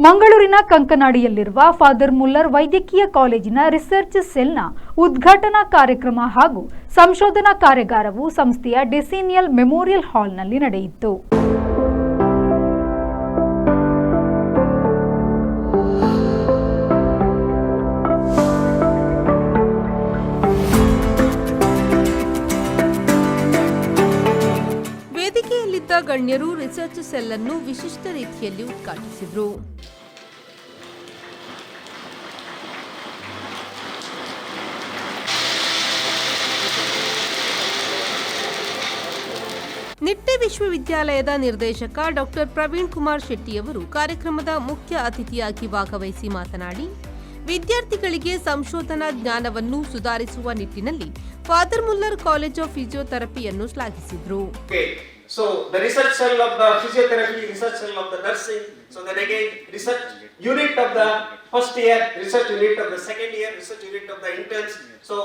ಮಂಗಳೂರಿನ ಕಂಕನಾಡಿಯಲ್ಲಿರುವ father Muller ವೈದ್ಯಕೀಯ ಕಾಲೇಜಿನ ರಿಸರ್ಚ್ ಸೆಲ್ನ ಉದ್ಘಾಟನಾ ಕಾರ್ಯಕ್ರಮ ಹಾಗೂ ಸಂಶೋಧನಾ ಕಾರ್ಯಾಗಾರವು ಸಂಸ್ಥೆಯ ಡೆಸೇನಿಯಲ್ ಮೆಮೋರಿಯಲ್ ಹಾಲ್ನಲ್ಲಿ ನಡೆಯಿತು. ವೇದಿಕೆಯಲ್ಲಿದ್ದ ಗಣ್ಯರು ರಿಸರ್ಚ್ ಸೆಲ್ ಅನ್ನು ವಿಶಿಷ್ಟ ರೀತಿಯಲ್ಲಿ ಉದ್ಘಾಟಿಸಿದರು. ನಿಟ್ಟೆ ವಿಶ್ವವಿದ್ಯಾಲಯದ ನಿರ್ದೇಶಕ ಡಾಕ್ಟರ್ ಪ್ರವೀಣ್ ಕುಮಾರ್ ಶೆಟ್ಟಿಯವರು ಕಾರ್ಯಕ್ರಮದ ಮುಖ್ಯ ಅತಿಥಿಯಾಗಿ ಭಾಗವಹಿಸಿ ಮಾತನಾಡಿ, ವಿದ್ಯಾರ್ಥಿಗಳಿಗೆ ಸಂಶೋಧನಾ ಜ್ಞಾನವನ್ನು ಸುಧಾರಿಸುವ ನಿಟ್ಟಿನಲ್ಲಿ ಫಾದರ್ ಮುಲ್ಲರ್ ಕಾಲೇಜ್ ಆಫ್ ಫಿಸಿಯೋಥೆರಪಿಯನ್ನು ಶ್ಲಾಘಿಸಿದರು. So the research cell of the physiotherapy, research cell of the nursing, so then again research unit of the first year, research unit of the second year, research unit of the interns. So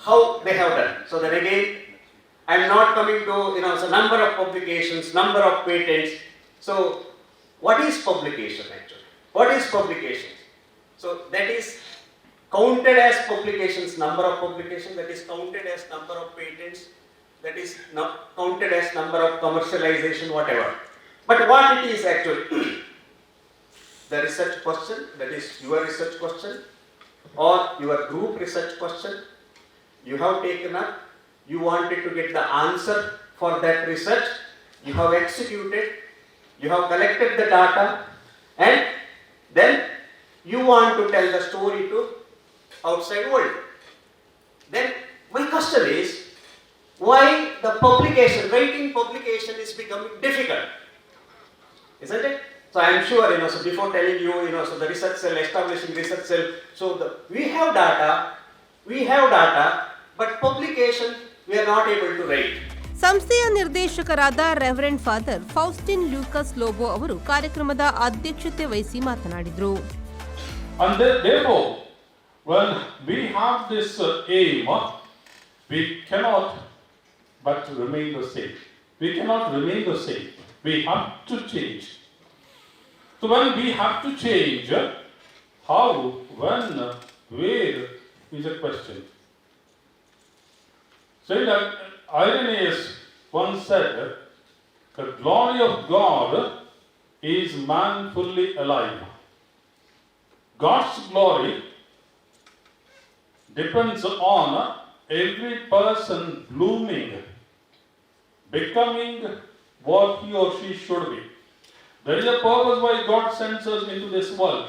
how they have done. So then again I am not coming to so number of publications, number of patents. So what is publication actually? What is publication? So that is counted as publications, number of publications, that is counted as number of patents, that is not counted as number of commercialization, whatever. But what it is actually, the research question, that is your research question or your group research question, you have taken up, you wanted to get the answer for that research, you have executed, you have collected the data, and then you want to tell the story to outside world. Then my question is, why the publication, writing publication is becoming difficult, isn't it? So I am sure, so before telling you, so the research cell, establishing research cell, so we have data, but publication we are not able to write. ಸಂಸ್ಥೆಯ ನಿರ್ದೇಶಕರಾದ reverend father ಫೌಸ್ಟಿನ್ Lucas Lobo ಅವರು ಕಾರ್ಯಕ್ರಮದ ಅಧ್ಯಕ್ಷತೆ ವಹಿಸಿ ಮಾತನಾಡಿದರು. And therefore, when we have this aim, we cannot but remain the same. We cannot remain the same. We have to change. So when we have to change, how, when, where is a question. Saint Irenaeus once said, the glory of God is man fully alive. God's glory depends on every person blooming, becoming what he or she should be. There is a purpose why God sends us into this world.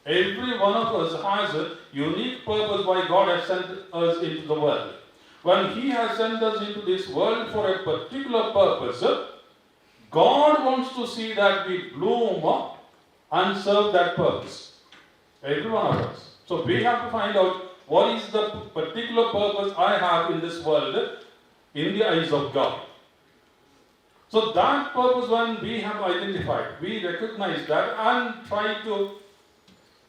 Every one of us has a unique purpose why God has sent us into the world. When He has sent us into this world for a particular purpose, God wants to see that we bloom and serve that purpose. Every one of us. So we have to find out what is the particular purpose I have in this world in the eyes of God. So that purpose, when we have identified, we recognize that and try to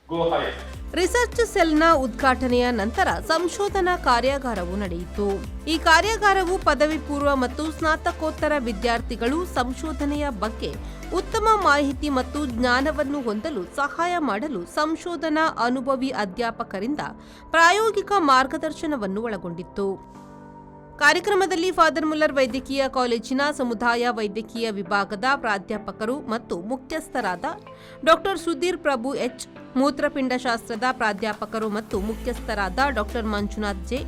go higher. Research ಸೆಲ್ನ ಉದ್ಘಾಟನೆಯ ನಂತರ ಸಂಶೋಧನಾ ಕಾರ್ಯಾಗಾರವು ನಡೆಯಿತು. ಈ ಕಾರ್ಯಾಗಾರವು ಪದವಿ ಪೂರ್ವ ಮತ್ತು ಸ್ನಾತಕೋತ್ತರ ವಿದ್ಯಾರ್ಥಿಗಳು ಸಂಶೋಧನೆಯ ಬಗ್ಗೆ ಉತ್ತಮ ಮಾಹಿತಿ ಮತ್ತು ಜ್ಞಾನವನ್ನು ಹೊಂದಲು ಸಹಾಯ ಮಾಡಲು ಸಂಶೋಧನಾ ಅನುಭವಿ ಅಧ್ಯಾಪಕರಿಂದ ಪ್ರಾಯೋಗಿಕ ಮಾರ್ಗದರ್ಶನವನ್ನು ಒಳಗೊಂಡಿತ್ತು. ಕಾರ್ಯಕ್ರಮದಲ್ಲಿ ಫಾದರ್ ಮುಲ್ಲರ್ ವೈದ್ಯಕೀಯ ಕಾಲೇಜಿನ ಸಮುದಾಯ ವೈದ್ಯಕೀಯ ವಿಭಾಗದ ಪ್ರಾಧ್ಯಾಪಕರು ಮತ್ತು ಮುಖ್ಯಸ್ಥರಾದ ಡಾಕ್ಟರ್ ಸುಧೀರ್ ಪ್ರಭು ಎಚ್, ಮೂತ್ರಪಿಂಡಶಾಸ್ತ್ರದ ಪ್ರಾಧ್ಯಾಪಕರು ಮತ್ತು ಮುಖ್ಯಸ್ಥರಾದ ಡಾಕ್ಟರ್ ಮಂಜುನಾಥ್ ಜೆ,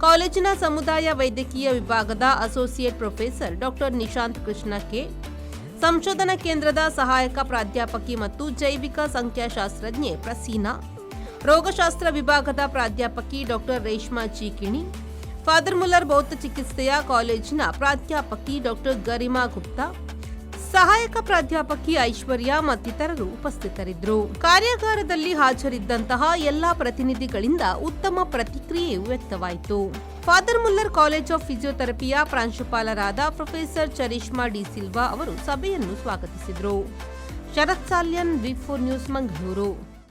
ಕಾಲೇಜಿನ ಸಮುದಾಯ ವೈದ್ಯಕೀಯ ವಿಭಾಗದ associate professor doctor Nishant Krishna K, ಸಂಶೋಧನಾ ಕೇಂದ್ರದ ಸಹಾಯಕ ಪ್ರಾಧ್ಯಾಪಕಿ ಮತ್ತು ಜೈವಿಕ ಸಂಖ್ಯಾಶಾಸ್ತ್ರಜ್ಞೆ ಪ್ರಸೀನಾ, ರೋಗಶಾಸ್ತ್ರ ವಿಭಾಗದ ಪ್ರಾಧ್ಯಾಪಕಿ ಡಾಕ್ಟರ್ ರೇಷ್ಮಾ ಚೀಕಿಣಿ, ಫಾದರ್ ಮುಲ್ಲರ್ ಭೌತ ಚಿಕಿತ್ಸೆಯ ಕಾಲೇಜಿನ ಪ್ರಾಧ್ಯಾಪಕಿ ಡಾಕ್ಟರ್ ಗರಿಮಾ ಗುಪ್ತಾ, ಸಹಾಯಕ ಪ್ರಾಧ್ಯಾಪಕಿ ಐಶ್ವರ್ಯ ಮತ್ತಿತರರು ಉಪಸ್ಥಿತರಿದ್ದರು. ಕಾರ್ಯಾಗಾರದಲ್ಲಿ ಹಾಜರಿದ್ದಂತಹ ಎಲ್ಲಾ ಪ್ರತಿನಿಧಿಗಳಿಂದ ಉತ್ತಮ ಪ್ರತಿಕ್ರಿಯೆಯು ವ್ಯಕ್ತವಾಯಿತು. ಫಾದರ್ ಮುಲ್ಲರ್ ಕಾಲೇಜ್ ಆಫ್ ಫಿಸಿಯೋಥೆರಪಿಯ ಪ್ರಾಂಶುಪಾಲರಾದ ಪ್ರೊಫೆಸರ್ ಚರಿಷ್ಮಾ ಡಿ ಸಿಲ್ವಾ ಅವರು ಸಭೆಯನ್ನು ಸ್ವಾಗತಿಸಿದರು. ಶರತ್ ಸಾಲ್ಯನ್, ವಿ4 ನ್ಯೂಸ್, ಮಂಗಳೂರು.